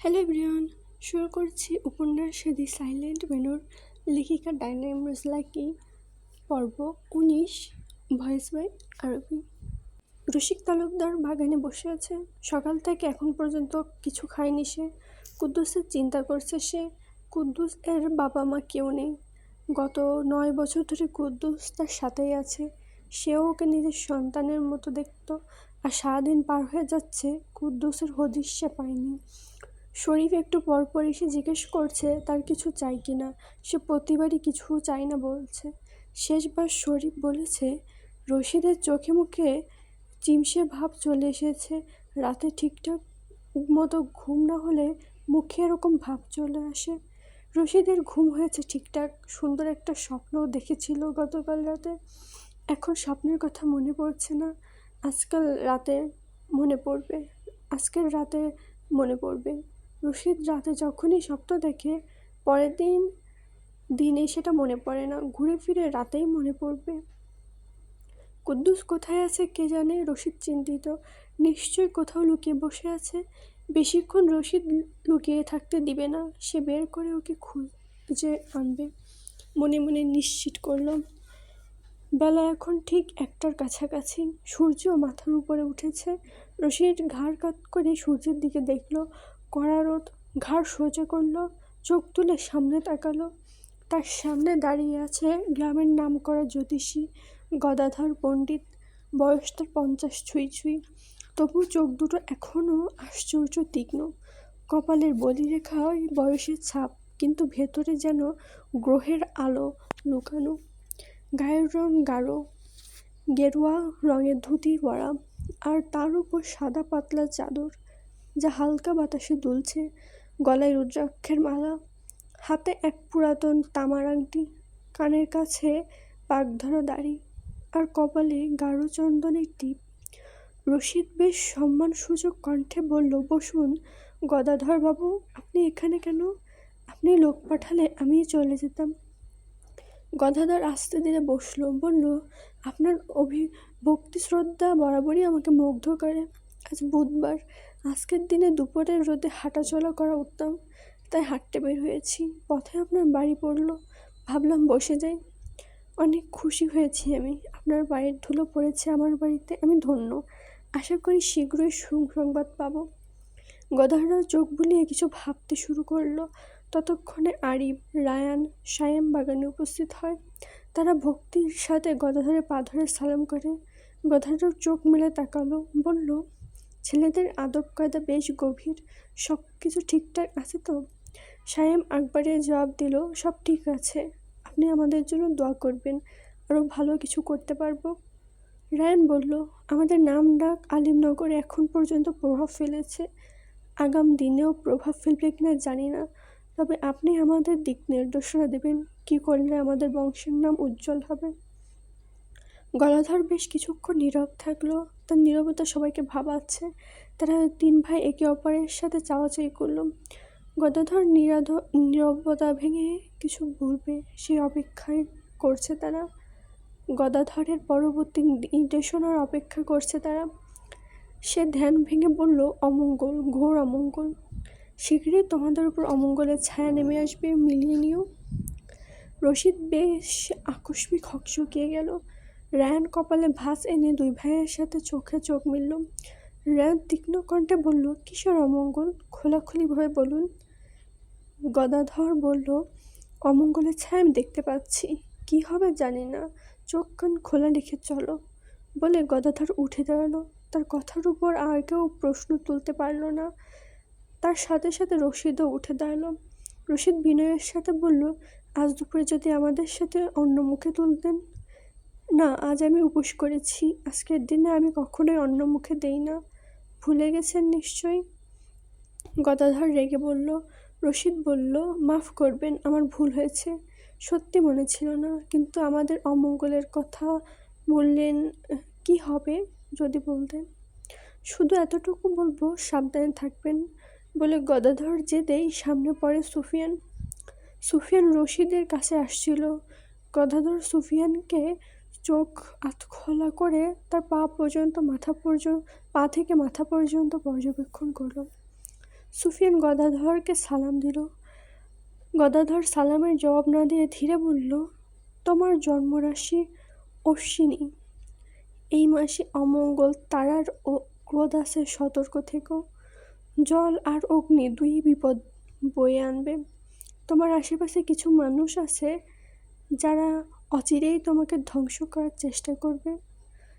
Hello everyone, শুরু করছি উপন্যাস দি সাইলেন্ট মেনুর লেখিকা ডায়না ইমরোজ লাকি পর্ব ১৯ ভয়েস বাই আরবি। রসিক তালুকদার বাগানে বসে আছে। সকাল থেকে এখন পর্যন্ত কিছু খায়নি সে। কুদ্দুসের চিন্তা করছে সে। কুদ্দুস এর বাবা মা কেউ নেই। গত ৯ বছর ধরে কুদ্দুস তার সাথেই আছে। সেও ওকে নিজের সন্তানের মতো দেখত। আর সারাদিন পার হয়ে যাচ্ছে, কুদ্দুসের হদিশ সে পায়নি। শরীফ একটু পরপর এসে জিজ্ঞেস করছে তার কিছু চাই কিনা। সে প্রতিবারই কিছু চাই না বলছে। শেষবার শরীফ বলেছে, রশিদের চোখে মুখে চিমসে ভাব চলে এসেছে। রাতে ঠিকঠাক মতো ঘুম না হলে মুখে এরকম ভাব চলে আসে। রশিদের ঘুম হয়েছে ঠিকঠাক, সুন্দর একটা স্বপ্নও দেখেছিল গতকাল রাতে। এখন স্বপ্নের কথা মনে পড়ছে না। আজকের রাতে মনে পড়বে। রশিদ রাতে যখনই স্বপ্ন দেখে, পরের দিনে সেটা মনে পড়ে না, ঘুরে ফিরে রাতেই মনে পড়বে। কুদ্দুস কোথায় আছে কে জানে। রশিদ চিন্তিত। নিশ্চয়ই কোথাও লুকিয়ে বসে আছে। বেশিক্ষণ রশিদ লুকিয়ে থাকতে দিবে না। সে বের করে ওকে খুঁজে আনবে মনে মনে নিশ্চিত করল। বেলা এখন ঠিক ১টার কাছাকাছি। সূর্য মাথার উপরে উঠেছে। রশিদ ঘাড় কাত করে সূর্যের দিকে দেখল। কড়া রোদ। ঘাড় সোজা করল, চোখ তুলে সামনে তাকালো। তার সামনে দাঁড়িয়ে আছে গ্রামের নামকরা জ্যোতিষী গদাধর পণ্ডিত। বয়স তার ৫০ ছুঁই ছুঁই। তবু চোখ দুটো এখনও আশ্চর্য তীক্ষ্ণ। কপালের বলিরেখায় বয়সের ছাপ, কিন্তু ভেতরে যেন গ্রহের আলো লুকানো। গায়ের রং গাঢ় গেরুয়া রঙের ধুতি পরা, আর তার উপর সাদা পাতলা চাদর, যা হালকা বাতাসে দুলছে। গলায় রুদ্রাক্ষের মালা, হাতে এক পুরাতন তামার আংটি, কানের কাছে পাকধরা দাড়ি, আর কপালে গাঢ় চন্দনের টিপ। রশিদ বেশ সম্মানসূচক কণ্ঠে বলল, বসুন গদাধর বাবু। আপনি এখানে কেন? আপনি লোক পাঠালে আমি চলে যেতাম। গদাধর আস্তে ধীরে বসল, বলল, আপনার ভক্তি শ্রদ্ধা বরাবরই আমাকে মুগ্ধ করে। আজ বুধবার, আজকের দিনে দুপুরের রোদে হাঁটাচলা করা উত্তম, তাই হাঁটতে বের হয়েছি। পথে আপনার বাড়ি পড়ল, ভাবলাম বসে যাই। অনেক খুশি হয়েছি আমি। আপনার পায়ের ধুলো পড়েছে আমার বাড়িতে, আমি ধন্য। আশা করি শীঘ্রই সুসংবাদ পাব। গদাধর চোখ বুলিয়ে কিছু ভাবতে শুরু করলো। ততক্ষণে আরিফ, রায়ান, সায়েম বাগানে উপস্থিত হয়। তারা ভক্তির সাথে গদাধরের পা ধরে সালাম করে। গদাধর চোখ মেলে তাকালো, বলল, ছেলেদের আদব কায়দা বেশ গভীর। সব কিছু ঠিকঠাক আছে তো? সায়েম আকবরে জবাব দিল, সব ঠিক আছে। আপনি আমাদের জন্য দোয়া করবেন, আরও ভালো কিছু করতে পারবো। রায়ান বলল, আমাদের নাম ডাক আলিমনগরে এখন পর্যন্ত প্রভাব ফেলেছে। আগাম দিনেও প্রভাব ফেলবে কিনা জানি না, তবে আপনি আমাদের দিক নির্দেশনা দেবেন কি করলে আমাদের বংশের নাম উজ্জ্বল হবে। গলাধর বেশ কিছুক্ষণ নীরব থাকলো। তার নীরবতা সবাইকে ভাবাচ্ছে। তারা ৩ ভাই একে অপরের সাথে চাওয়াচাই করল। গদাধর নীরবতা ভেঙে কিছু বলবে সেই অপেক্ষায় করছে তারা। গদাধরের পরবর্তী নির্দেশনার অপেক্ষা করছে তারা। সে ধ্যান ভেঙে বলল, অমঙ্গল, ঘোর অমঙ্গল। শীঘ্রই তোমাদের উপর অমঙ্গলের ছায়া নেমে আসবে, মিলিয়ে নিও। রশিদ বেশ আকস্মিক হকচকিয়ে গেল। রায়ান কপালে ভাঁজ এনে ২ ভাইয়ের সাথে চোখে চোখ মিলল। রায়ান তীক্ষ্ণ কণ্ঠে বলল, কিসের অমঙ্গল? খোলাখুলিভাবে বলুন। গদাধর বলল, অমঙ্গলের ছায়া আমি দেখতে পাচ্ছি, কি হবে জানি না। চোখ কান খোলা রেখে চলো। বলে গদাধর উঠে দাঁড়ালো। তার কথার উপর আর কেউ প্রশ্ন তুলতে পারল না। তার সাথে সাথে রশিদও উঠে দাঁড়ালো। রশিদ বিনয়ের সাথে বলল, আজ দুপুরে যদি আমাদের সাথে অন্ন মুখে তুলতেন। না, আজ আমি উপোস করেছি। আজকের দিনে আমি কখনোই অন্ন মুখে দেই না। ভুলে গেছেন নিশ্চয়ই। গদাধর রেগে বলল। রশিদ বলল, মাফ করবেন, আমার ভুল হয়েছে। সত্যি মনে ছিল না। কিন্তু আমাদের অমঙ্গলের কথা বললেন, কি হবে যদি বলতেন? শুধু এতটুকু বলবো, সাবধানে থাকবেন। বলে গদাধর যেতেই সামনে পড়ে সুফিয়ান। সুফিয়ান রশিদের কাছে আসছিল। গদাধর সুফিয়ানকে চোখ আধখোলা করে তার পা থেকে মাথা পর্যন্ত পর্যবেক্ষণ করল। সুফিয়ান গদাধরকে সালাম দিল। গদাধর সালামের জবাব না দিয়ে ধীরে বলল, তোমার জন্মরাশি অশ্বিনী। এই মাসে অমঙ্গল, তারার ও ক্রোধ আছে, সতর্ক থেকো। জল আর অগ্নি দুই বিপদ বয়ে আনবে। তোমার আশেপাশে কিছু মানুষ আছে যারা অচিরেই তোমাকে ধ্বংস করার চেষ্টা করবে।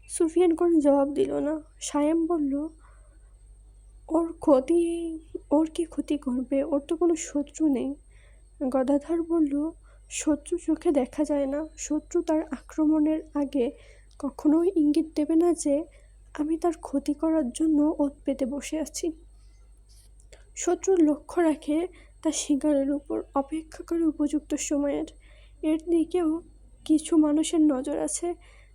সুফিয়ান কোনো জবাব দিল না। সায়েম বলল, ওর কি ক্ষতি করবে? ওর তো কোনো শত্রু নেই। গদাধর বলল, শত্রু চোখে দেখা যায় না। শত্রু তার আক্রমণের আগে কখনোই ইঙ্গিত দেবে না যে আমি তার ক্ষতি করার জন্য ওত পেতে বসে আছি। শত্রুর লক্ষ্য রাখে তার শিকারের উপর, অপেক্ষা করে উপযুক্ত সময়ের। এর দিকেও কিছু মানুষের নজর আছে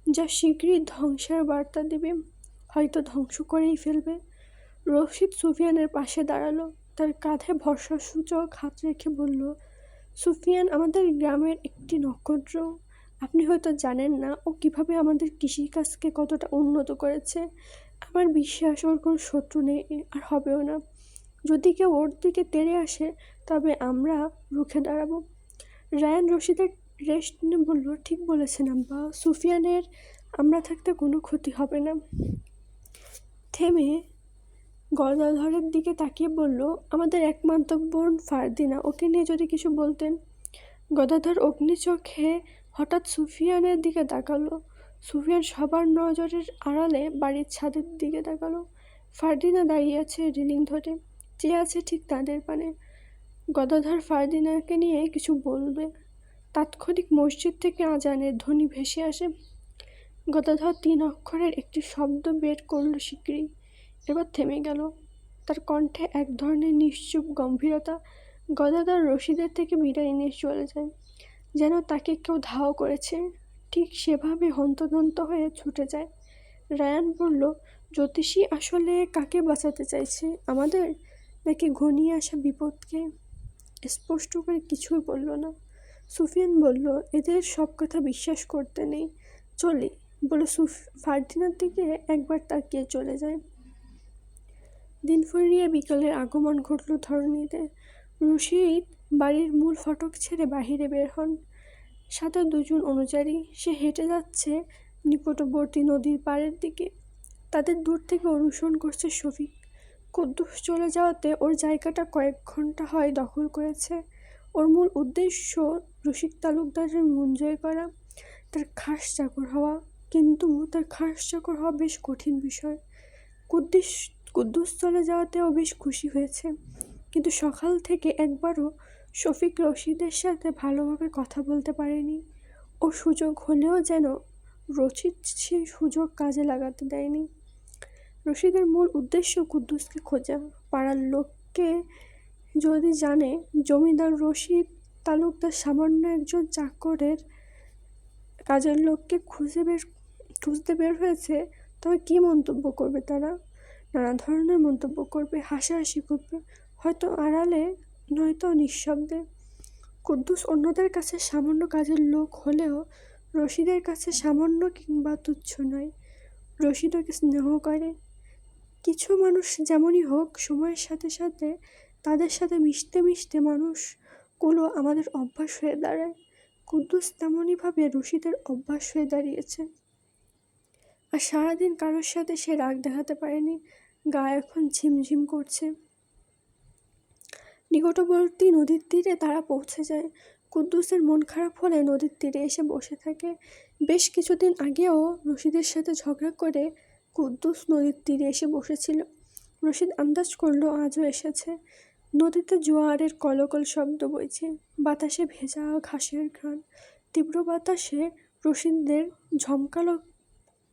যা শীঘ্রই ধ্বংসের বার্তা দেবে, হয়তো ধ্বংস করেই ফেলবে। রশিদ সুফিয়ানের পাশে দাঁড়ালো, তার কাঁধে ভরসাসূচক হাত রেখে বলল, সুফিয়ান আমাদের গ্রামের একটি নক্ষত্র। আপনি হয়তো জানেন না ও কিভাবে আমাদের কৃষিকাজকে কতটা উন্নত করেছে। আমার বিশ্বাস ওর কোনো শত্রু নেই আর হবেও না। যদি কেউ ওর দিকে তেড়ে আসে তবে আমরা রুখে দাঁড়াবো। রায়ান রশিদের রেস্ট নিয়ে বলল, ঠিক বলেছেন আব্বা, সুফিয়ানের আমরা থাকতে কোনো ক্ষতি হবে না। থেমে গদাধরের দিকে তাকিয়ে বলল, আমাদের একমাত্র বোন ফারদিনা, ওকে নিয়ে যদি কিছু বলতেন। গদাধর অগ্নি চোখে হঠাৎ সুফিয়ানের দিকে তাকালো। সুফিয়ান সবার নজরের আড়ালে বাড়ির ছাদের দিকে তাকালো। ফারদিনা দাঁড়িয়ে আছে রেলিং ধরে, চেয়ে আছে ঠিক তাদের পানে। গদাধর ফারদিনাকে নিয়ে কিছু বলবে, তাৎক্ষণিক মসজিদ থেকে আজানের ধ্বনি ভেসে আসে। গদাধর 3 অক্ষরের একটি শব্দ বের করল শীঘ্রই, এবার থেমে গেল। তার কণ্ঠে এক ধরনের নিশ্চুপ গম্ভীরতা। গদাধর রশিদের থেকে বিদায় নিয়ে চলে যায়, যেন তাকে কেউ ধাও করেছে। ঠিক সেভাবে হন্তদন্ত হয়ে ছুটে যায়। রায়ান বলল, জ্যোতিষী আসলে কাকে বাঁচাতে চাইছে, আমাদের নাকি ঘনিয়ে আসা বিপদকে? স্পষ্ট করে কিছুই বলল না। সুফিয়ান বলল, এদের সব কথা বিশ্বাস করতে নেই, চলি বলে ফারদিনার দিকে একবার তাকিয়ে চলে যায়। দিন ফুরিয়ে বিকালের আগমন ঘটল ধরণীতে। রশিদ বাড়ির মূল ফটক ছেড়ে বাহিরে বের হন, সাথে 2 জন অনুযায়ী। সে হেঁটে যাচ্ছে নিকটবর্তী নদীর পাড়ের দিকে। তাদের দূর থেকে অনুসরণ করছে শফিক। কুদ্দুস চলে যাওয়াতে ওর জায়গাটা কয়েক ঘন্টা হয় দখল করেছে। ওর মূল উদ্দেশ্য রশিদ তালুকদারের মন জয় করা, তার খাস চাকর হওয়া। কিন্তু তার খাস চাকর হওয়া বেশ কঠিন বিষয়। কুদ্দুস চলে যাওয়াতেও বেশ খুশি হয়েছে, কিন্তু সকাল থেকে একবারও শফিক রশিদের সাথে ভালোভাবে কথা বলতে পারেনি। ও সুযোগ হলেও যেন রশিদ সেই সুযোগ কাজে লাগাতে দেয়নি। রশিদের মূল উদ্দেশ্য কুদ্দুসকে খোঁজা। পাড়ার লোককে যদি জানে জমিদার রশিদ তালুকদার সামান্য একজন চাকরের কাজের লোককে খুঁজতে বের হয়েছে, তবে কী মন্তব্য করবে তারা? নানা ধরনের মন্তব্য করবে, হাসাহাসি করবে, হয়তো আড়ালে নয়তো নিঃশব্দে। কুদ্দুস অন্যদের কাছে সামান্য কাজের লোক হলেও রশিদের কাছে সামান্য কিংবা তুচ্ছ নয়। রশিদ ওকে স্নেহ করে। কিছু মানুষ যেমনই হোক, সময়ের সাথে সাথে তাদের সাথে মিশতে মিশতে মানুষগুলো আমাদের অভ্যাস হয়ে দাঁড়ায়। কুদ্দুস তেমনইভাবে রশিদের অভ্যাস হয়ে দাঁড়িয়েছে। আর সারাদিন কারোর সাথে সে রাগ দেখাতে পারেনি। গা এখন ঝিমঝিম করছে। নিকটবর্তী নদীর তীরে তারা পৌঁছে যায়। কুদ্দুসের মন খারাপ হলে নদীর তীরে এসে বসে থাকে। বেশ কিছুদিন আগেও রশিদের সাথে ঝগড়া করে কুদ্দুস নদীর তীরে এসে বসেছিল। রশিদ আন্দাজ করলো আজও এসেছে। নদীতে জোয়ারের কলকল শব্দ বইছে, বাতাসে ভেজা ঘাসের ঘ্রাণ। তীব্র বাতাসে রশিদের ঝমকালো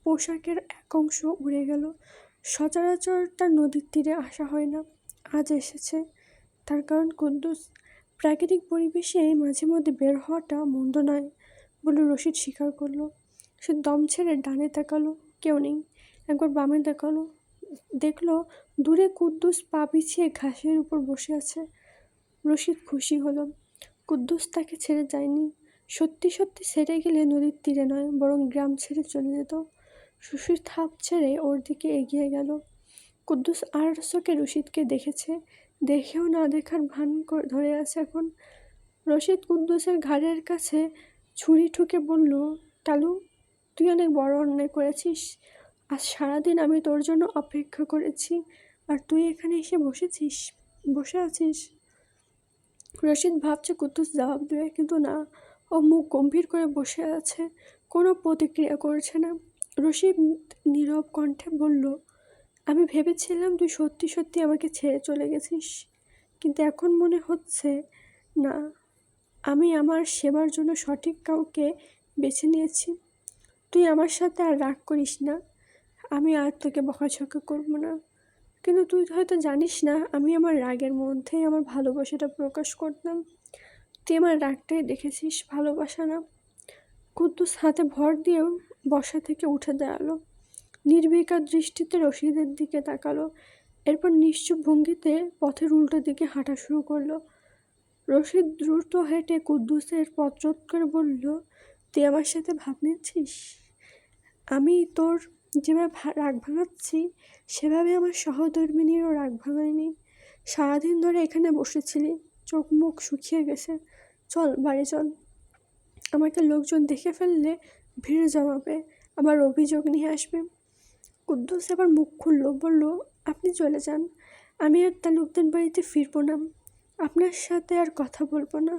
পোশাকের এক অংশ উড়ে গেল। সচরাচর তার নদীর তীরে আসা হয় না, আজ এসেছে। তার কারণ কুদ্দুস। প্রাকৃতিক পরিবেশে মাঝে মধ্যে বের হওয়াটা মন্দ নয় বলে রশিদ স্বীকার করলো। সে দম ছেড়ে ডানে তাকালো, কেউ নেই। একবার বামে তাকালো, দেখলো দূরে কুদ্দুস পা পিছিয়ে ঘাসের উপর বসে আছে। রশিদ খুশি হলো, কুদ্দুস তাকে ছেড়ে যায়নি। সত্যি সত্যি ছেড়ে গেলে নদীর তীরে নয়, বরং গ্রাম ছেড়ে চলে যেত। রশিদ হাঁপ ছেড়ে ওর দিকে এগিয়ে গেল। কুদ্দুস আর চোখে রশিদকে দেখেছে, দেখেও না দেখার ভান ধরে আছে এখন। রশিদ কুদ্দুসের ঘাড়ের কাছে ছুরি ঠুকে বলল, কালু, তুই অনেক বড় অন্যায় করেছিস। আজ সারাদিন আমি তোর জন্য অপেক্ষা করেছি, আর তুই এখানে এসে বসে আছিস। রশিদ ভাবছে কুদ্দুস জবাব দেবে, কিন্তু না, ও মুখ গম্ভীর করে বসে আছে, কোনো প্রতিক্রিয়া করছে না। রশিদ নীরব কণ্ঠে বলল, আমি ভেবেছিলাম তুই সত্যি সত্যি আমাকে ছেড়ে চলে গেছিস, কিন্তু এখন মনে হচ্ছে না, আমি আমার সেবার জন্য সঠিক কাউকে বেছে নিয়েছি। তুই আমার সাথে আর রাগ করিস না, আমি আর তোকে বকাঝকা করবো না। কিন্তু তুই হয়তো জানিস না, আমি আমার রাগের মধ্যেই আমার ভালোবাসাটা প্রকাশ করতাম। তুই আমার রাগটাই দেখেছিস, ভালোবাসা না। কুদ্দুস হাতে ভর দিয়েও বসা থেকে উঠে দাঁড়ালো। নির্বিকার দৃষ্টিতে রশিদের দিকে তাকালো, এরপর নিশ্চুপ ভঙ্গিতে পথের উল্টো দিকে হাঁটা শুরু করলো। রশিদ দ্রুত হেঁটে কুদ্দুসের পথ রোধ করে বলল, তুই আমার সাথে ভাব নিচ্ছিস? আমি তোর যেভাবে রাগ ভাঙাচ্ছি, সেভাবে আমার সহধর্মিনীরও রাগ ভাঙায়নি। সারাদিন ধরে এখানে বসেছিলি, চোখ মুখ শুকিয়ে গেছে। চল বাড়ি চল, আমাকে লোকজন দেখে ফেললে ভিড় জমাবে, আবার অভিযোগ নিয়ে আসবে। কুদ্দুস এবার মুখ খুলল, বলল, আপনি চলে যান, আমি আর তালুকদার বাড়িতে ফিরবো না, আপনার সাথে আর কথা বলবো না।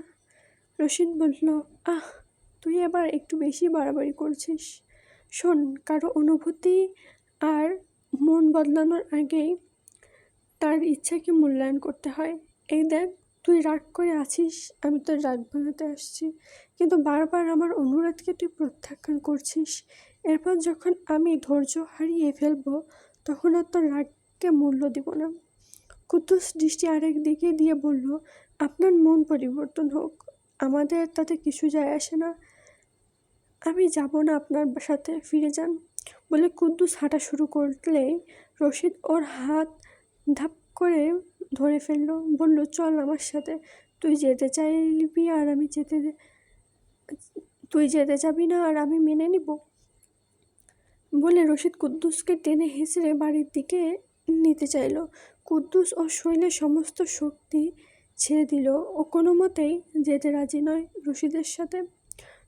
রশিদ বলল, আহ, তুই এবার একটু বেশি বাড়াবাড়ি করছিস। শোন, কারো অনুভূতি আর মন বদলানোর আগেই তার ইচ্ছাকে মূল্যায়ন করতে হয়। এই দেখ, তুই রাগ করে আছিস, আমি তোর রাগ ভাঙাতে আসছি, কিন্তু বারবার আমার অনুরোধকে তুই প্রত্যাখ্যান করছিস। এরপর যখন আমি ধৈর্য হারিয়ে ফেলবো, তখন আর তোর রাগকে মূল্য দিব না। কুদ্দুস দৃষ্টি আরেক দিকে দিয়ে বলল, আপনার মন পরিবর্তন হোক, আমাদের তাতে কিছু যায় আসে না। আমি যাব না আপনার সাথে, ফিরে যান। বলে কুদ্দুস হাঁটা শুরু করলেই রশিদ ওর হাত ধাপ করে ধরে ফেললো, বলল, চল আমার সাথে, তুই যেতে চাইবি আর আমি তুই যেতে যাবি না আর আমি মেনে নিব। বলে রশিদ কুদ্দুসকে টেনে হেঁচড়ে বাড়ির দিকে নিতে চাইল। কুদ্দুস ওর শরীরের সমস্ত শক্তি ছেড়ে দিল, ও কোনো মতেই যেতে রাজি নয় রশিদের সাথে।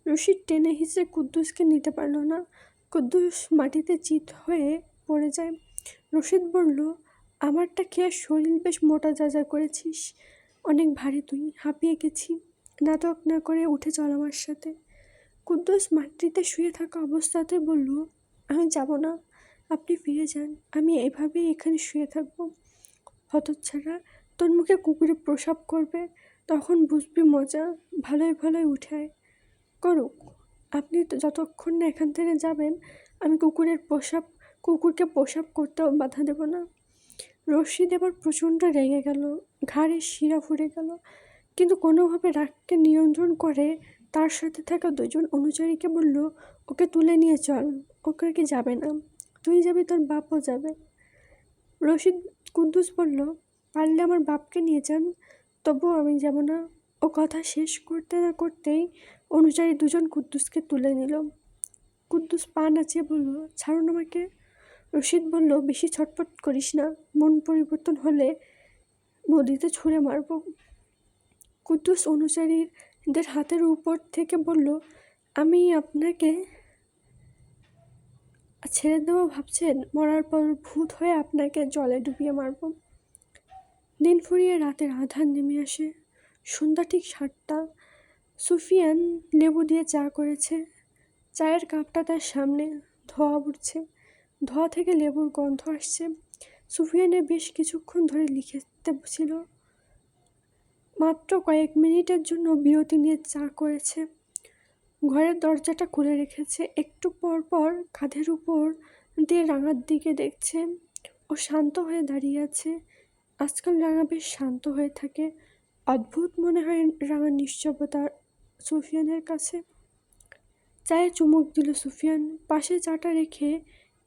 রশিদ টেনে হিঁচড়ে কুদ্দুসকে নিতে পারল না, কুদ্দুস মাটিতে চিত হয়ে পড়ে যায়। রশিদ বলল, আমারটা খেয়ে শরীর বেশ মোটা তাজা করেছিস, অনেক ভারী তুই, হাঁপিয়ে গেছি, নাটক না করে উঠে চল আমার সাথে। কুদ্দুস মাটিতে শুয়ে থাকা অবস্থাতে বলল, আমি যাব না, আপনি ফিরে যান, আমি এভাবেই এখানে শুয়ে থাকবো। হতচ্ছাড়া, তোর মুখে কুকুরে প্রসাব করবে, তখন বুঝবি মজা। ভালোই ভালোই উঠায় করুক, আপনি তো যতক্ষণ না এখান থেকে যাবেন, আমি কুকুরকে প্রসাব করতেও বাধা দেব না। রশিদ এবার প্রচণ্ড রেগে গেল, ঘাড়ে শিরা ফুরে গেল, কিন্তু কোনোভাবে রাগকে নিয়ন্ত্রণ করে তার সাথে থাকা দুজন অনুচরীকে বলল, ওকে তুলে নিয়ে চল, ওকে কি যাবে না, তুই যাবি, তোর বাপও যাবে। কুদ্দুস বলল, পারলে আমার বাপকে নিয়ে যান, তবুও আমি যাব না। ও কথা শেষ করতে না করতেই অনুযায়ী দুজন কুদ্দুসকে তুলে নিল। কুদ্দুস পা নাচিয়ে বলল, ছাড়ুন আমাকে। রশিদ বলল, বেশি ছটফট করিস না, মন পরিবর্তন হলে নদীতে ছুঁড়ে মারব। কুদ্দুস অনুসারীদের হাতের উপর থেকে বলল, আমি আপনাকে ছেড়ে দেওয়া ভাবছেন? মরার পর ভূত হয়ে আপনাকে জলে ডুবিয়ে মারব। দিন ফুরিয়ে রাতের আধার নেমে আসে। সন্ধ্যা ঠিক 7টা। সুফিয়ান লেবু দিয়ে চা করেছে। চায়ের কাপটা তার সামনে, ধোঁয়া উঠছে, ধোঁয়া থেকে লেবুর গন্ধ আসছে। সুফিয়ানের বেশ কিছুক্ষণ ধরে লিখতে ছিল, মাত্র কয়েক মিনিটের জন্য বিরতি নিয়ে চা করেছে। ঘরের দরজাটা খুলে রেখেছে, একটু পর পর কাঁধের উপর দিয়ে রাঙার দিকে দেখছে। ও শান্ত হয়ে দাঁড়িয়ে আছে। আজকাল রাঙা বেশ শান্ত হয়ে থাকে, অদ্ভুত মনে হয় রাঙার নিশ্চবতা সুফিয়ানের কাছে। চায়ে চুমুক দিল সুফিয়ান, পাশে চাটা রেখে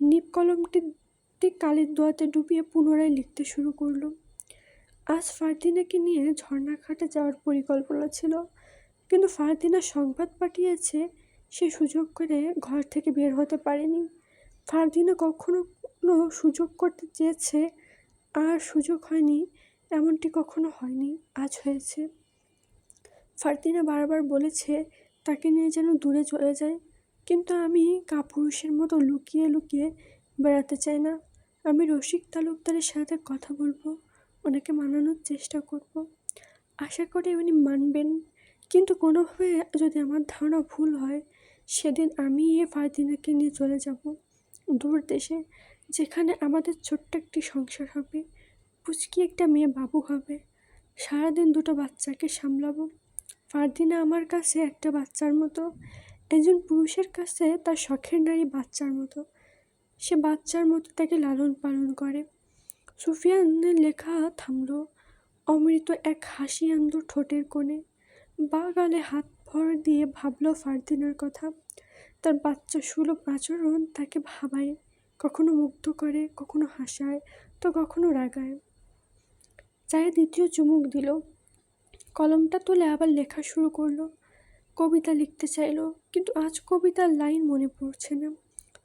নিব কলমটি কালির দোয়াতে ডুবিয়ে পুনরায় লিখতে শুরু করলো। আজ ফারদিনাকে নিয়ে ঝর্ণাঘাটে যাওয়ার পরিকল্পনা ছিল, কিন্তু ফারদিনা সংবাদ পাঠিয়েছে সে সুযোগ করে ঘর থেকে বের হতে পারেনি। ফারদিনা কখনো সুযোগ করতে চেয়েছে, আর সুযোগ হয়নি, এমনটি কখনো হয়নি, আজ হয়েছে। ফারদিনা বারবার বলেছে তাকে নিয়ে যেন দূরে চলে যায়, কিন্তু আমি কাপুরুষের মতো লুকিয়ে লুকিয়ে বেড়াতে চাই না। আমি রসিক তালুকদারের সাথে কথা বলবো, ওনাকে মানানোর চেষ্টা করব। আশা করি উনি মানবেন, কিন্তু কোনোভাবে যদি আমার ধারণা ভুল হয়, সেদিন আমি ফারদিনাকে নিয়ে চলে যাব দূর দেশে, যেখানে আমাদের ছোট্ট একটি সংসার হবে, পুচকি একটা মেয়ে বাবু হবে, সারাদিন দুটো বাচ্চাকে সামলাবো। ফারদিনা আমার কাছে একটা বাচ্চার মতো, একজন পুরুষের কাছে তার শখের নারী বাচ্চার মতো। সে বাচ্চার মতো তাকে লালন পালন করে। সুফিয়ানের লেখা থামলো। অমৃত এক হাসি আনলো ঠোঁটের কোণে, বা গালে হাত ভর দিয়ে ভাবল ফারদিনার কথা। তার বাচ্চা সুলভ আচরণ তাকে ভাবায়, কখনো মুগ্ধ করে, কখনো হাসায়, তো কখনো রাগায়। চায়ে দ্বিতীয় চুমুক দিল, কলমটা তুলে আবার লেখা শুরু করলো। কবিতা লিখতে চাইলো, কিন্তু আজ কবিতার লাইন মনে পড়ছে না।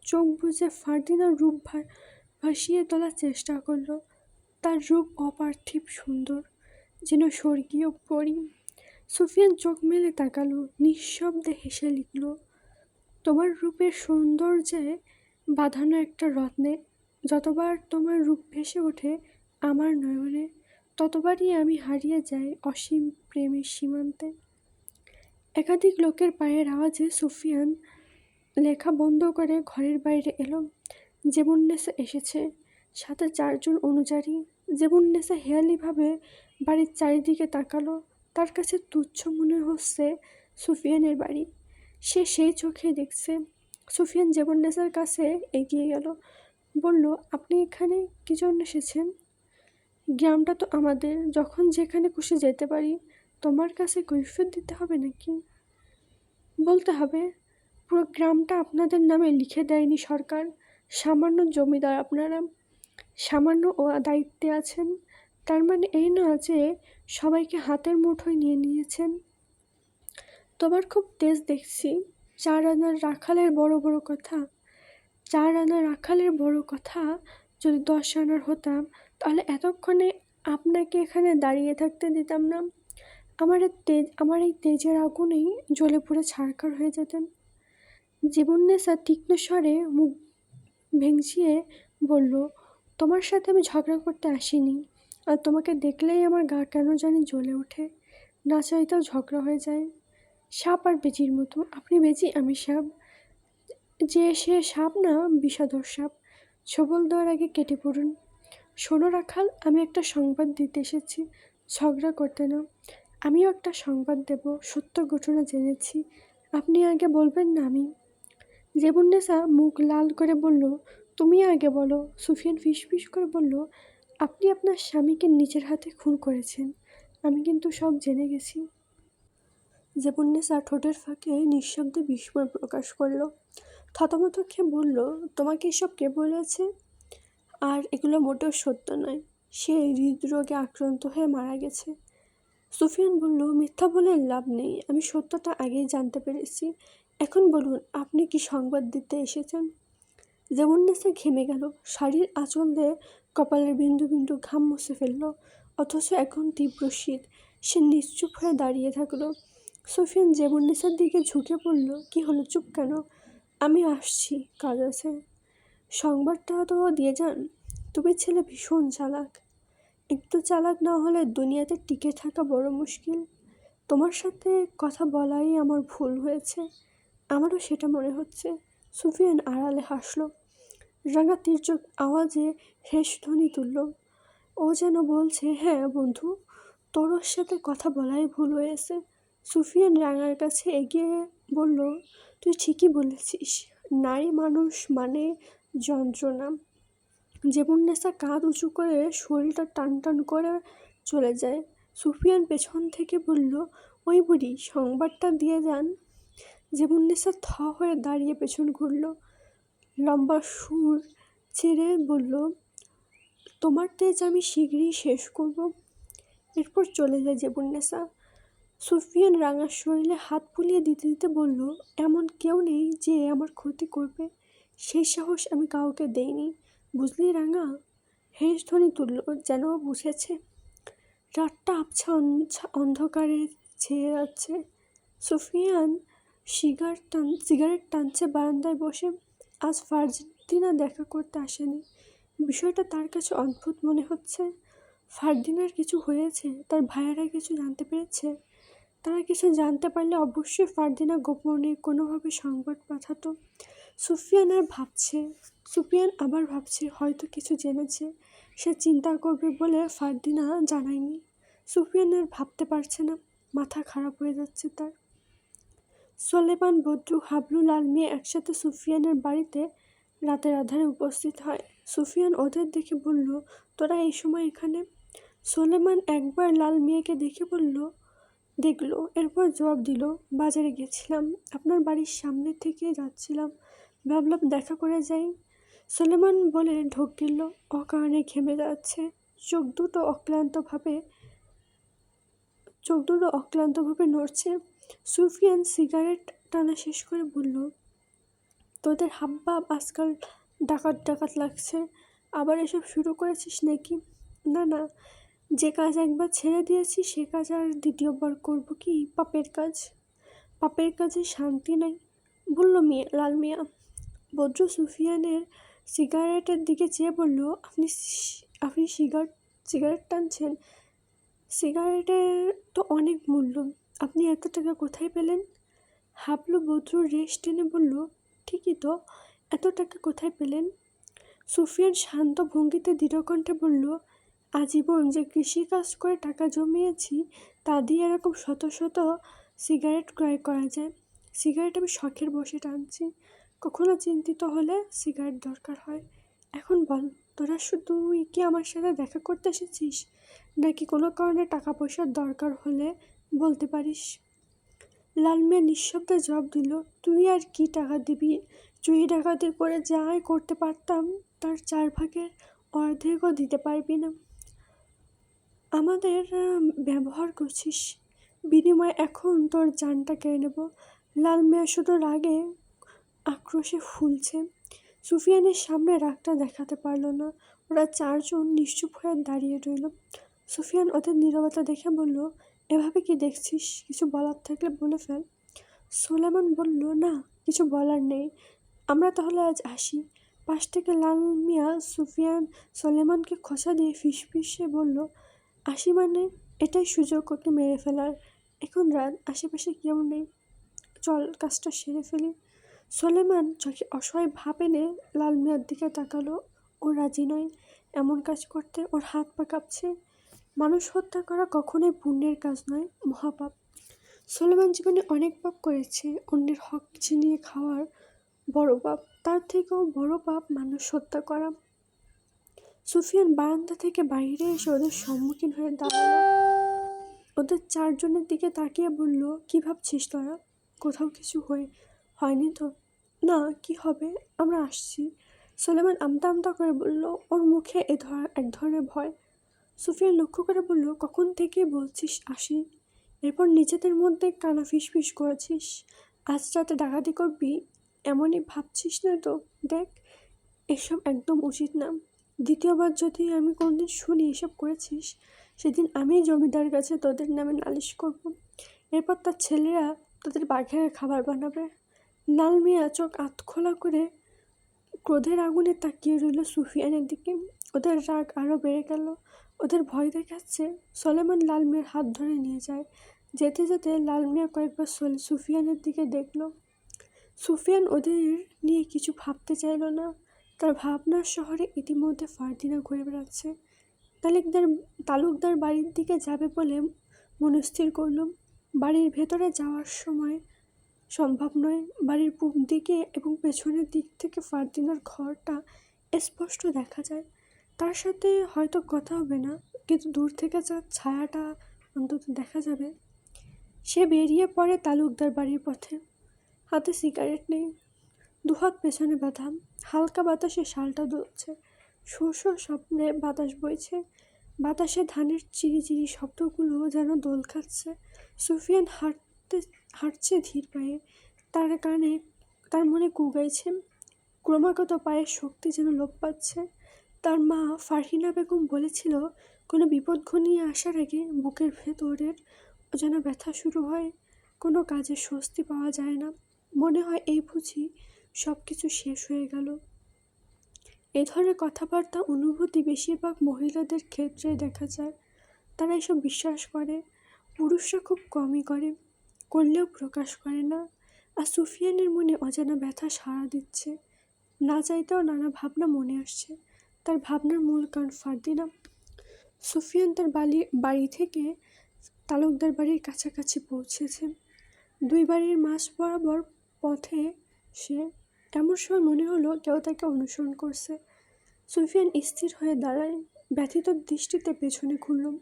চোখ বুজে ফারদিনার রূপ ভাসিয়ে তোলার চেষ্টা করলো। তার রূপ অপার্থিব সুন্দর, যেন স্বর্গীয় পরী। সুফিয়ান চোখ মেলে তাকালো, নিঃশব্দে হেসে লিখল, তোমার রূপের সৌন্দর্যে বাঁধানো একটা রত্নে, যতবার তোমার রূপ ভেসে ওঠে আমার নয়নে, ততবারই আমি হারিয়ে যাই অসীম প্রেমের সীমান্তে। একাধিক লোকের পায়ের আওয়াজে সুফিয়ান লেখা বন্ধ করে ঘরের বাইরে এলো। জেবুন্নেসা এসেছে, সাথে 4 জন অনুযায়ী। জেবুন্নেসা হেয়ালিভাবে বাড়ির চারিদিকে তাকালো। তার কাছে তুচ্ছ মনে হচ্ছে সুফিয়ানের বাড়ি, সে সেই চোখে দেখছে। সুফিয়ান জেবুন্নেসার কাছে এগিয়ে গেল, বলল, আপনি এখানে কী জন্য এসেছেন? গ্রামটা তো আমাদের, যখন যেখানে খুশি যেতে পারি। তোমার কাছে কৈফিয়ত দিতে হবে নাকি? বলতে হবে, পুরো গ্রামটা আপনাদের নামে লিখে দেয়নি সরকার। সামান্য জমিদার আপনারা, সামান্য ও দায়িত্বে আছেন। তার মানে এই না যে সবাইকে হাতের মুঠোয় নিয়ে নিয়েছেন। তোমার খুব তেজ দেখছি। 4 আনার রাখালের বড় বড় কথা। 4 আনার রাখালের বড় কথা, যদি 10 আনার হতাম, তাহলে এতক্ষণে আপনাকে এখানে দাঁড়িয়ে থাকতে দিতাম না। আমার এই তেজের আগুনেই জ্বলে পুড়ে ছারখার হয়ে যেতেন। জীবন্নেসা তীক্ষ্ণ স্বরে মুখ ভেঙচিয়ে বলল, তোমার সাথে আমি ঝগড়া করতে আসিনি, আর তোমাকে দেখলেই আমার গা কেন জানি জ্বলে ওঠে, না চাইতেও ঝগড়া হয়ে যায়। সাপ আর বেজির মতো, আপনি বেজি আমি সাপ। যে সে সাপ না, বিষধর সাপ। ছোবল দেওয়ার আগে কেটে পড়ুন। শোনো রাখাল, আমি একটা সংবাদ দিতে এসেছি, ঝগড়া করতে না। আমিও একটা সংবাদ দেব, সত্য ঘটনা জেনেছি। আপনি আগে বলবেন না আমি? জেবুন্নেসা মুখ লাল করে বলল, তুমি আগে বলো। সুফিয়ান ফিসফিস করে বলল, আপনি আপনার স্বামীকে নিজের হাতে খুন করেছেন। আমি কিন্তু সব জেনে গেছি। জেবুন্নেসা ঠোঁটের ফাঁকে নিঃশব্দে বিস্ময় প্রকাশ করল। থতমত খেয়ে বলল, তোমাকে এসব কে বলেছে? আর এগুলো মোটেও সত্য নয়। সে হৃদরোগে আক্রান্ত হয়ে মারা গেছে। সুফিয়ান বলল, মিথ্যা বলে লাভ নেই, আমি সত্যটা আগেই জানতে পেরেছি। এখন বলুন, আপনি কি সংবাদ দিতে এসেছেন? জেবুন্নেসা ঘেমে গেল, শাড়ির আঁচল দিয়ে কপালের বিন্দু বিন্দু ঘাম মুছে ফেলল। অথচ এখন তীব্র শীত। সে নিশ্চুপ হয়ে দাঁড়িয়ে থাকলো। সুফিয়ান জেবুন্নেসার দিকে ঝুঁকে পড়ল, কি হলো, চুপ কেন? আমি আসছি, কাজ আছে। সংবাদটা তো দিয়ে যান। তুমি ছেলে ভীষণ চালাক। একটু চালাক না হলে দুনিয়াতে টিকে থাকা বড় মুশকিল। তোমার সাথে কথা বলাই আমার ভুল হয়েছে, আমারও সেটা মনে হচ্ছে। সুফিয়ান আড়ালে হাসল, রাঙা তীর্যক আওয়াজে হেস ধ্বনি তুলল। ও যেন বলছে, হ্যাঁ বন্ধু, তোর সাথে কথা বলাই ভুল হয়েছে। সুফিয়ান রাঙার কাছে এগিয়ে বলল, তুই ঠিকই বলেছিস, নারী মানুষ মানে যন্ত্রণা। জেবুন্নেসা কাঁধ উঁচু করে শরীরটা টান টান করে চলে যায়। সুফিয়ান পেছন থেকে বলল, ওই বুড়ি, সংবাদটা দিয়ে যান। জেবুন্নেসা থ হয়ে দাঁড়িয়ে পেছন ঘুরল, লম্বা সুর ছেড়ে বলল, তোমার তেজ আমি শীঘ্রই শেষ করব। এরপর চলে যায় জেবুন্নেসা। সুফিয়ান রাঙার শরীরে হাত বুলিয়ে দিতে দিতে বলল, এমন কেউ নেই যে আমার ক্ষতি করবে, সেই সাহস আমি কাউকে দেইনি, বুঝলি রাঙা? হেস ধ্বনি তুলল, যেন বুঝেছে। রাতটা আবছা অন্ধকারে ছেয়ে যাচ্ছে। সুফিয়ান সিগারেট টানছে বারান্দায় বসে। আজ ফারদিনা দেখা করতে আসেনি। বিষয়টা তার কাছে অদ্ভুত মনে হচ্ছে। ফারদিনার কিছু হয়েছে? তার ভাইয়েরা কিছু জানতে পেরেছে? তারা কিছু জানতে পারলে অবশ্যই ফারদিনা গোপনে কোনোভাবে সংবাদ পাঠাতো। সুফিয়ান আবার ভাবছে হয়তো কিছু জেনেছে, সে চিন্তা করবে বলে ফারদিনা জানায়নি। সুফিয়ান আর ভাবতে পারছে না, মাথা খারাপ হয়ে যাচ্ছে তার। সোলেমান, বদরু, হাবলু, লাল মিয়া একসাথে সুফিয়ানের বাড়িতে রাতের আধারে উপস্থিত হয়। সুফিয়ান ওদের দেখে বলল, তোরা এই সময় এখানে? সোলেমান একবার লাল মিয়াকে দেখে দেখলো, এরপর জবাব দিল, বাজারে গেছিলাম, আপনার বাড়ির সামনে থেকে যাচ্ছিলাম, ভাবলাম দেখা করে যাই। সোলেমান বলে ঢোক গেল, অকারণে ঘেমে যাচ্ছে, চোখ দুটো অক্লান্তভাবে নড়ছে। সুফিয়ান সিগারেট টানা শেষ করে বলল, তোদের হাবভাব আজকাল ডাকাত ডাকাত লাগছে। আবার এসব শুরু করেছিস নাকি? না না, যে কাজ একবার ছেড়ে দিয়েছি সে কাজ আর দ্বিতীয়বার করব কি? পাপের কাজে শান্তি নাই, বলল লাল মিয়া। বদরু সুফিয়ানের সিগারেটের দিকে চেয়ে বলল, আপনি সিগারেট টানছেন? সিগারেটের তো অনেক মূল্য, আপনি এত টাকা কোথায় পেলেন? হাবলু বদরুর রেশ টেনে বলল, ঠিকই তো, এত টাকা কোথায় পেলেন? সুফিয়ান শান্ত ভঙ্গিতে দৃঢ়কণ্ঠে বলল, আজীবন যে কৃষিকাজ করে টাকা জমিয়েছি তা দিয়ে এরকম শত শত সিগারেট ক্রয় করা যায়। সিগারেট আমি শখের বসে টানছি, কখনো চিন্তিত হলে সিগারেট দরকার হয়। এখন বল, তোরা শুধুই কি আমার সাথে দেখা করতে এসেছিস, নাকি কোনো কারণে টাকা পয়সার দরকার হলে বলতে পারিস? লাল মিয়া নিঃশব্দে জবাব দিল, তুই আর কি টাকা দিবি? চুরি ডাকাতি করে যাই করতে পারতাম তার 4 ভাগের অর্ধেকও দিতে পারবি না। আমাদের ব্যবহার করছিস, বিনিময়ে এখন তোর জানটা কেড়ে নেব। লাল মিয়া শুধু রাগে আক্রোশে ফুলছে। সুফিয়ানের সামনে রাগটা দেখাতে পারল না। ওরা 4 জন নিশ্চুপ হয়ে দাঁড়িয়ে রইল। সুফিয়ান ওদের নীরবতা দেখে বলল, এভাবে কি দেখছিস? কিছু বলার থাকলে বলে ফেল। সোলেমান বলল, না, কিছু বলার নেই, আমরা তাহলে আজ আসি। পাশ থেকে লাল মিয়া সোলেমানকে খোঁচা দিয়ে ফিসফিসে বলল, আসি মানে? এটাই সুযোগ ওকে মেরে ফেলার। এখন রাত, আশেপাশে কেউ নেই, চল কাজটা সেরে ফেলি। সোলেমান চোখে অসহায় ভাব এনে লাল মিয়ার দিকে তাকালো। ও রাজি নয় এমন কাজ করতে, ওর হাত পা কাঁপছে। মানুষ হত্যা করা কখনোই পুণ্যের কাজ নয়, মহাপাপ। সোলেমান জীবনে অনেক পাপ করেছে, অন্যের হক ছিনিয়ে খাওয়ার বড় পাপ, তার থেকেও বড় পাপ মানুষ হত্যা করা। সুফিয়ান বারান্দা থেকে বাইরে এসে ওদের সম্মুখীন হয়ে দাঁড়ালো। ওদের 4 জনের দিকে তাকিয়ে বলল, কি ভাবছিস তোরা? কোথাও কিছু হয়নি তো? না, কি হবে, আমরা আসছি। সোলেমান আমতা আমতা করে বলল, ওর মুখে এক ধরনের ভয়। সুফিয়ান লক্ষ্য করে বলল, কখন থেকে বলছিস আসি, এরপর নিজেদের মধ্যে কানা ফিসফিস করেছিস। আজ রাতে ডাকাতি করবি এমনই ভাবছিস না তো? দেখ, এসব একদম উচিত না। দ্বিতীয়বার যদি আমি কোনদিন শুনি এসব করেছিস, সেদিন আমি জমিদার কাছে তোদের নামে নালিশ করব। এরপর তার ছেলেরা তোদের বাঘের খাবার বানাবে। লাল মিয়া চোখ আধখোলা করে ক্রোধের আগুনে তাকিয়ে রইল সুফিয়ানের দিকে। ওদের রাগ আরও বেড়ে গেল, ওদের ভয় দেখাচ্ছে। সোলেমান লাল মিয়ার হাত ধরে নিয়ে যায়। যেতে যেতে লাল মিয়া কয়েকবার সুফিয়ানের দিকে দেখল। সুফিয়ান ওদের নিয়ে কিছু ভাবতে চাইল না। তার ভাবনার শহরে ইতিমধ্যে ফারদিনা ঘুরে বেড়াচ্ছে। তালুকদার বাড়ির দিকে যাবে বলে মনস্থির করল। বাড়ির ভেতরে যাওয়ার সময় সম্ভব নয়। বাড়ির পূব দিকে এবং পেছনের দিক থেকে ফারদিনার ঘরটা স্পষ্ট দেখা যায়। তার সাথে হয়তো কথা হবে না, কিন্তু দূর থেকে যার ছায়াটা অন্তত দেখা যাবে। সে বেরিয়ে পড়ে তালুকদার বাড়ির পথে। হাতে সিগারেট নেই, দুহাত পেছনে বাঁধা, হালকা বাতাসে শালটা দুলছে, শোঁ স্বপ্নে বাতাস বইছে। বাতাসে ধানের চিরি শব্দগুলো যেন দোল খাচ্ছে। সুফিয়ান হাঁটছে ধীর পায়ে, তার মনে কুগাইছে। ক্রমাগত পায়ের শক্তি যেন লোপ পাচ্ছে। তার মা ফারহিনা বেগম বলেছিল, কোনো বিপদ ঘনিয়ে আসার আগে বুকের ভেতরের অজানা ব্যথা শুরু হয়। কোনো কাজে স্বস্তি পাওয়া যায় না, মনে হয় এই বুঝি সব কিছু শেষ হয়ে গেল। এই ধরনের কথাবার্তা অনুভূতি বেশিরভাগ মহিলাদের ক্ষেত্রে দেখা যায়। তারা এসব বিশ্বাস করে, পুরুষরা খুব কমই করে, করলেও প্রকাশ করে না। আর সুফিয়ানের মনে অজানা ব্যথা সাড়া দিচ্ছে, না চাইতেও নানা ভাবনা মনে আসছে। তার ভাবনার মূল কারণ ফারদিনা। সুফিয়ান তার বাড়ি থেকে তালুকদার বাড়ির কাছাকাছি পৌঁছেছে। দুই বাড়ির মাঝ বরাবর পথে সে এমন সময় মনে হলো কেউ তাকে অনুসরণ করছে। সুফিয়ান স্থির হয়ে দাঁড়ায়, ব্যথিত দৃষ্টিতে পেছনে ঘুরল।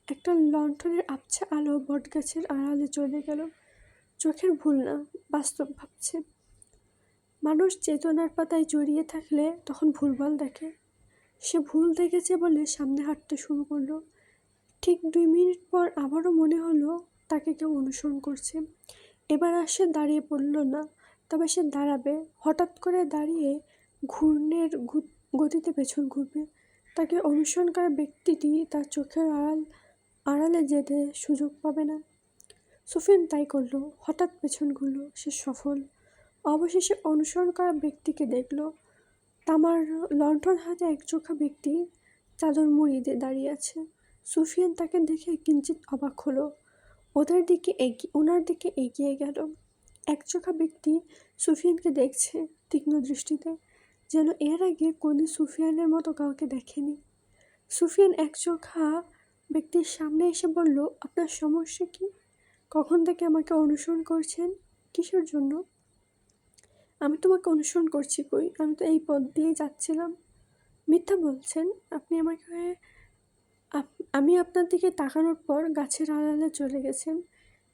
একটা লণ্ঠনের আবছা আলো বটগাছের আড়ালে চলে গেল। চোখের ভুল না, বাস্তব ভাবছে। মানুষ চেতনার পাতায় জড়িয়ে থাকলে তখন ভুলভাল দেখে। সে ভুল দেখেছে বলে সামনে হাঁটতে শুরু করলো। ঠিক 2 মিনিট পর আবারও মনে হলো তাকে কেউ অনুসরণ করছে। এবার আর সে দাঁড়িয়ে পড়ল না, তবে সে দাঁড়াবে। হঠাৎ করে দাঁড়িয়ে ঘূর্ণের গতিতে পেছন ঘুরবে। তাকে অনুসরণ করা ব্যক্তিটি তার চোখের আড়ালে যেতে সুযোগ পাবে না। সুফিয়ান তাই করলো, হঠাৎ পেছন ঘুরল। সে সফল। অবশেষে অনুসরণ করা ব্যক্তিকে দেখল। তামার লণ্ঠন হাতে একচোখা ব্যক্তি চাদর মুড়ি দিয়ে দাঁড়িয়ে আছে। সুফিয়ান তাকে দেখে কিঞ্চিত অবাক হলো। ওনার দিকে এগিয়ে গেল। একচোখা ব্যক্তি সুফিয়ানকে দেখছে তীক্ষ্ণ দৃষ্টিতে, যেন এর আগে কোনদিন সুফিয়ানের মতো কাউকে দেখেনি। সুফিয়ান একচোখা ব্যক্তির সামনে এসে বলল, আপনার সমস্যা কি? কখন থেকে আমাকে অনুসরণ করছেন? কিসের জন্য? আমি তোমাকে অনুসরণ করছি কই? আমি তো এই পথ দিয়েই যাচ্ছিলাম। মিথ্যা বলছেন আপনি আমাকে। আমি আপনার দিকে তাকানোর পর গাছের আড়ালে চলে গেছেন।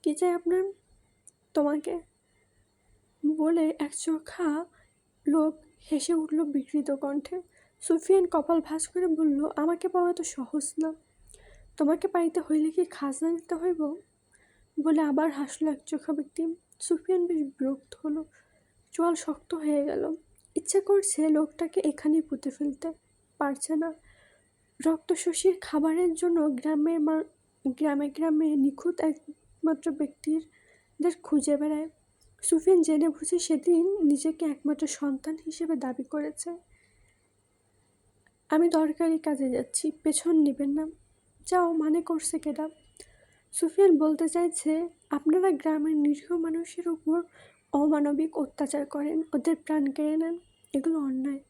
কি চাই আপনার? তোমাকে বলে একচোখা লোক হেসে উঠল বিকৃত কণ্ঠে। সুফিয়ান কপাল ভাঁজ করে বলল, আমাকে পাওয়া তো সহজ না। তোমাকে পাইতে হইলে কি খাজনা দিতে হইব? বলে আবার হাসলো একচোখা ব্যক্তি। সুফিয়ান বেশ বিরক্ত হলো, চোয়াল শক্ত হয়ে গেল। ইচ্ছে করছে লোকটাকে এখানেই পুঁতে ফেলতে, পারছে না। রক্তশোষীর খাবারের জন্য গ্রামে গ্রামে নিখুঁত একমাত্র ব্যক্তিদের খুঁজে বেড়ায়। সুফিয়ান জেনে বুঝে সেদিন নিজেকে একমাত্র সন্তান হিসেবে দাবি করেছে। আমি দরকারি কাজে যাচ্ছি, পেছন নেবেন না। যাও মানে করছে কেডা? সুফিয়ান বলতে চাইছে, আপনারা গ্রামের নিরীহ মানুষের উপর অমানবিক অত্যাচার করেন, ওদের প্রাণ কেড়ে নেন, এগুলো অন্যায়।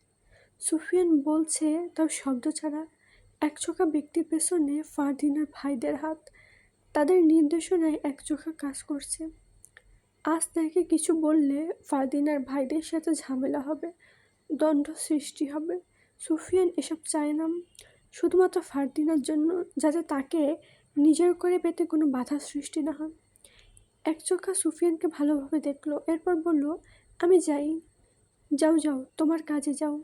সুফিয়ান বলছে তার শব্দ ছাড়া। একচোখা ব্যক্তির পেছনে ফারদিনার ভাইদের হাত। তাদের নির্দেশনায় একচোখা কাজ করছে। আজ তাকে কিছু বললে ফারদিনার ভাইদের সাথে ঝামেলা হবে, দ্বন্দ্ব সৃষ্টি হবে। সুফিয়ান এসব চায় না, শুধুমাত্র ফারদিনার জন্য, যাতে তাকে নিজের করে পেতে কোনো বাধা সৃষ্টি না হয়। একচোখা সুফিয়ানকে ভালোভাবে দেখলো, এরপর বলল, আমি যাই। যাও যাও, তোমার কাজে যাও।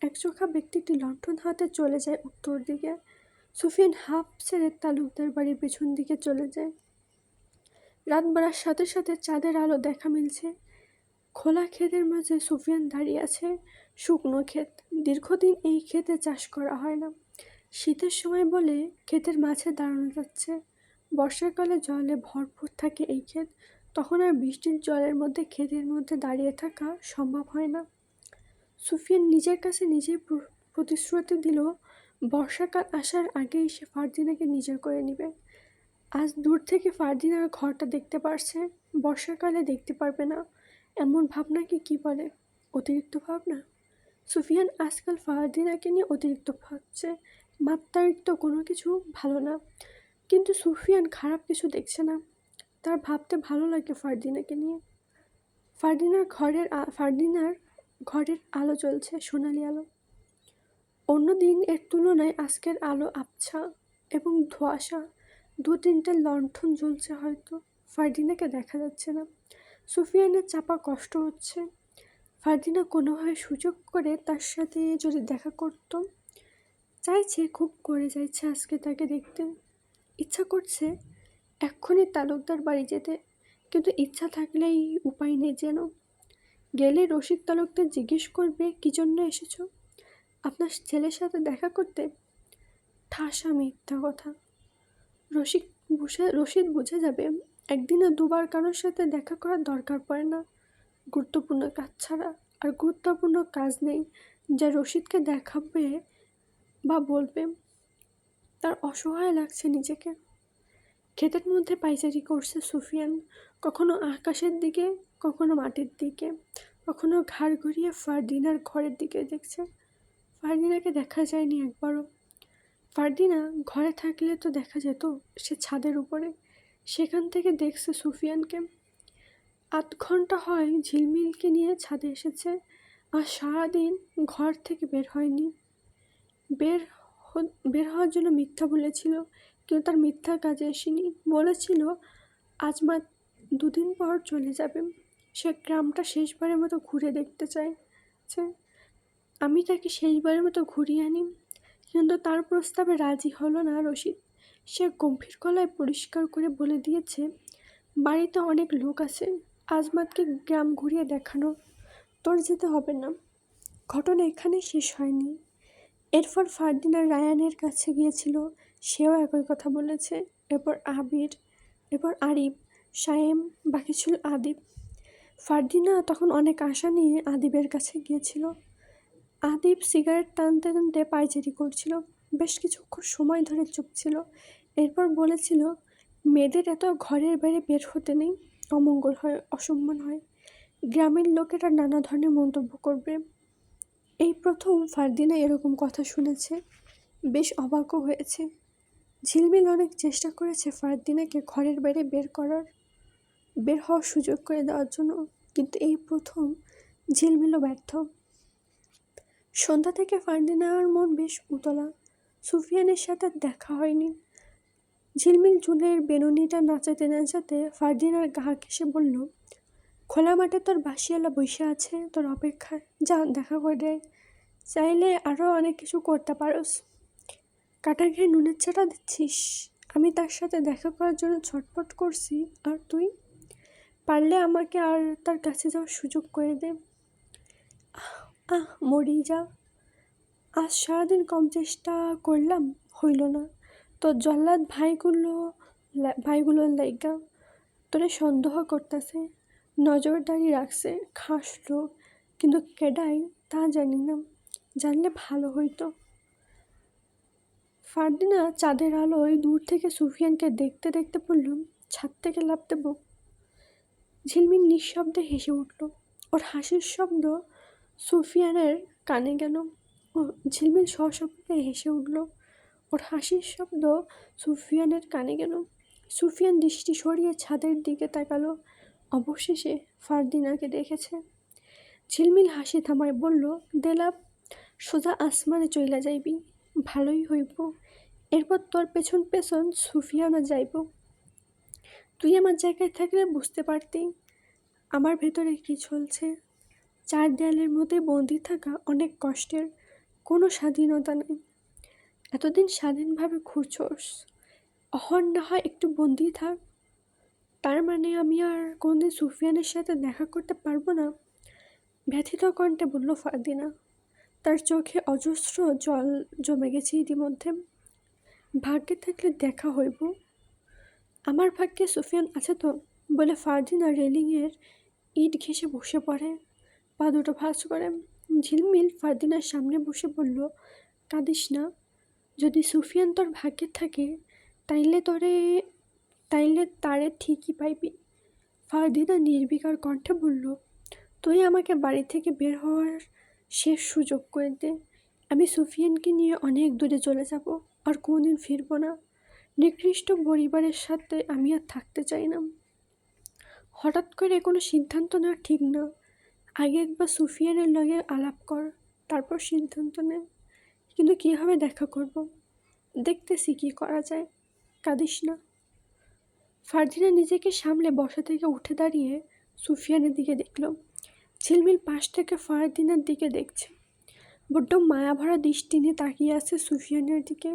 একচোখা ব্যক্তিটি লণ্ঠন হাতে চলে যায় উত্তর দিকে। সুফিয়ান হাঁপ ছেড়ে তালুকদার বাড়ির পেছন দিকে চলে যায়। রাত বাড়ার সাথে সাথে চাঁদের আলো দেখা মিলছে। খোলা ক্ষেতের মাঝে সুফিয়ান দাঁড়িয়ে আছে। শুকনো ক্ষেত, দীর্ঘদিন এই ক্ষেতে চাষ করা হয় না। শীতের সময় বলে ক্ষেতের মাঝে দাঁড়ানো যাচ্ছে। বর্ষাকালে জলে ভরপুর থাকে এই ক্ষেত, তখন আর বৃষ্টির জলের মধ্যে ক্ষেতের মধ্যে দাঁড়িয়ে থাকা সম্ভব হয় না। সুফিয়ান নিজের কাছে নিজেই প্রতিশ্রুতি দিল, বর্ষাকাল আসার আগেই সে ফারদিনাকে নিজের করে নেবে। আজ দূর থেকে ফারদিনার ঘরটা দেখতে পারছে, বর্ষাকালে দেখতে পারবে না। এমন ভাবনাকে কি বলে? অতিরিক্ত ভাবনা। সুফিয়ান আজকাল ফারদিনাকে নিয়ে অতিরিক্ত ভাবছে। মাত্রাতিরিক্ত কোনো কিছু ভালো না, কিন্তু সুফিয়ান খারাপ কিছু দেখছে না। তার ভাবতে ভালো লাগে ফারদিনাকে নিয়ে। ফারদিনার ঘরের আলো জ্বলছে, সোনালি আলো। অন্যদিন এর তুলনায় আজকের আলো আবছা এবং ধোঁয়াশা। 2-3টে লণ্ঠন জ্বলছে হয়তো, ফারদিনাকে দেখা যাচ্ছে না। সুফিয়ানের চাপা কষ্ট হচ্ছে। ফারদিনা কোনোভাবে সুযোগ করে তার সাথে যদি দেখা করত। চাইছে, খুব করে চাইছে আজকে তাকে দেখতে। ইচ্ছা করছে এক্ষুনি তালুকদার বাড়ি যেতে, কিন্তু ইচ্ছা থাকলেই উপায় নেই যেন। গেলে রশিদ তালুকদার জিজ্ঞেস করবে, কী জন্য এসেছ? আপনার ছেলের সাথে দেখা করতে। ঠাসা মিথ্যা কথা। রশিদ বুঝে যাবে একদিনে দুবার কারোর সাথে দেখা করার দরকার পড়ে না, গুরুত্বপূর্ণ কাজ ছাড়া। আর গুরুত্বপূর্ণ কাজ নেই যা রশিদকে দেখাবে বা বলবে। তার অসহায় লাগছে নিজেকে। ক্ষেতের মধ্যে পাইচারি করছে সুফিয়ান, কখনো আকাশের দিকে, কখনো মাটির দিকে, কখনো ঘাড় ঘুরিয়ে ফারদিনার ঘরের দিকে দেখছে। ফারদিনাকে দেখা যায়নি একবারও। ফারদিনা ঘরে থাকলে তো দেখা যেত, সে ছাদের উপরে, সেখান থেকে দেখছে সুফিয়ানকে। ৮ ঘন্টা হয় ঝিলমিলকে নিয়ে ছাদে এসেছে, আর সারাদিন ঘর থেকে বের হয়নি। বের হওয়ার জন্য মিথ্যা বলেছিল, কিন্তু তার মিথ্যা কাজে আসেনি। বলেছিল আজ মা 2 দিন পর চলে যাবে, সে গ্রামটা শেষবারের মতো ঘুরে দেখতে চায়। আমি তাকে শেষবারের মতো ঘুরিয়ে আনি, কিন্তু তার প্রস্তাবে রাজি হলো না রশিদ। সে গম্ভীর গলায় পরিষ্কার করে বলে দিয়েছে বাড়িতে অনেক লোক আছে, আজমাতকে গ্রাম ঘুরিয়ে দেখানো, তোর যেতে হবে না। ঘটনা এখানে শেষ হয়নি। এরপর ফারদিনা রায়ানের কাছে গিয়েছিল, সেও একই কথা বলেছে। এরপর আবির, এরপর আরিফ, শায়েম, বাকি ছিল আদিব। ফারদিনা তখন অনেক আশা নিয়ে আদিবের কাছে গিয়েছিল। আদিব সিগারেট টানতে টানতে পায়চারি করছিল, বেশ কিছুক্ষণ সময় ধরে চুপ ছিল। এরপর বলেছিল মেয়েদের এত ঘরের বাইরে বের হতে নেই, অমঙ্গল হয়, অসম্মান হয়, গ্রামের লোকেরা নানা ধরনের মন্তব্য করবে। এই প্রথম ফারদিনা এরকম কথা শুনেছে, বেশ অবাকও হয়েছে। ঝিলমিল অনেক চেষ্টা করেছে ফারদিনাকে ঘরের বাইরে বের হওয়ার সুযোগ করে দেওয়ার জন্য, কিন্তু এই প্রথম ঝিলমিলও ব্যর্থ। সন্ধ্যা থেকে ফারদিনার মন বেশ উতলা। সুফিয়ানের সাথে দেখা হয়নি। ঝিলমিল চুলের বেনুনিটা নাচাতে নাচাতে ফারদিনার গা ঘেঁষে বলল, খোলা মাঠে তোর বাসিওয়ালা বসে আছে তোর অপেক্ষায়, যা দেখা করে দেয়, চাইলে আরও অনেক কিছু করতে পারোস। কাটা ঘেয়ে নুনের চাটা দিচ্ছিস। আমি তার সাথে দেখা করার জন্য ছটফট করছি, আর তুই পারলে আমাকে আর তার কাছে যাওয়ার সুযোগ করে দে। মরি যা। আজ সারাদিন কম চেষ্টা করলাম, হইল না। তোর জল্লাদ ভাইগুলোর লাইগা তোরে সন্দেহ করতেছে, নজরদারি রাখছে, খাসলো, কিন্তু কেডাই তা জানি না, জানলে ভালো হইতো। ফারদিনা চাঁদের আলোয় দূর থেকে সুফিয়ানকে দেখতে দেখতে বলল, ছাদ থেকে লাফ দেব। ঝিলমিল নিঃশব্দে হেসে উঠল। ওর হাসির শব্দ সুফিয়ানের কানে গেল। ঝিলমিল সশব্দে হেসে উঠল। ওর হাসির শব্দ সুফিয়ানের কানে গেল। সুফিয়ান দৃষ্টি সরিয়ে ছাদের দিকে তাকালো। অবশেষে ফারদিনাকে দেখেছে। ঝিলমিল হাসি থামায় বলল, দেলাপ, সোজা আসমানে চইলা যাইবি, ভালোই হইব। এরপর তোর পেছন পেছন সুফিয়ানও যাইব। তুই আমার জায়গায় থাকলে বুঝতে পারতি আমার ভেতরে কি চলছে। 4 দেয়ালের মধ্যে বন্দি থাকা অনেক কষ্টের, কোনো স্বাধীনতা নেই। এতদিন স্বাধীনভাবে ঘুরছোস, অহন না হয় একটু বন্দি থাক। তার মানে আমি আর কোনদিন সুফিয়ানের সাথে দেখা করতে পারবো না? ব্যথিত কণ্ঠে বলল ফারদিনা। তার চোখে অজস্র জল জমে গেছে ইতিমধ্যে। ভাগ্যে থাকলে দেখা হইব। আমার ভাগ্যে সুফিয়ান আছে তো, বলে ফারদিনা রেলিংয়ের ইট ঘেঁষে বসে পড়ে, পা দুটো ভাঁজ করে। ঝিলমিল ফারদিনার সামনে বসে বলল, কাঁদিস না। যদি সুফিয়ান তোর ভাগ্যে থাকে তাইলে তারে ঠিকই পাইবি। ফারদিনা নির্বিকার কণ্ঠে বলল, তুই আমাকে বাড়ি থেকে বের হওয়ার শেষ সুযোগ করে দে। আমি সুফিয়ানকে নিয়ে অনেক দূরে চলে যাব, আর কোনোদিন ফিরব না। নিকৃষ্ট পরিবারের সাথে আমি আর থাকতে চাই না। হঠাৎ করে কোনো সিদ্ধান্ত নেওয়া ঠিক না। আগে একবার সুফিয়ানের লগে আলাপ কর, তারপর সিদ্ধান্ত নে। কিন্তু কীভাবে দেখা করব? দেখতেছি কি করা যায়। কাঁদিস না। ফারদিনা নিজেকে সামলে বসা থেকে উঠে দাঁড়িয়ে সুফিয়ানের দিকে দেখল। ঝিলমিল পাশ থেকে ফারদিনার দিকে দেখছে। বড্ড মায়াভরা দৃষ্টি নিয়ে তাকিয়ে আছে সুফিয়ানের দিকে।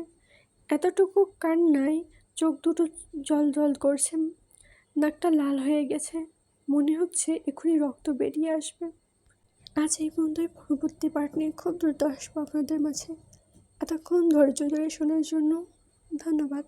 এতটুকু কান্নায় চোখ দুটো জল জল করছে, নাকটা লাল হয়ে গেছে, মনে হচ্ছে এখনই রক্ত বেরিয়ে আসবে। আজ এই পর্যন্তই। পরবর্তী পার্ট নিয়ে খুব দ্রুত আসবো আপনাদের মাঝে। এতক্ষণ ধৈর্য ধরে শোনার জন্য ধন্যবাদ।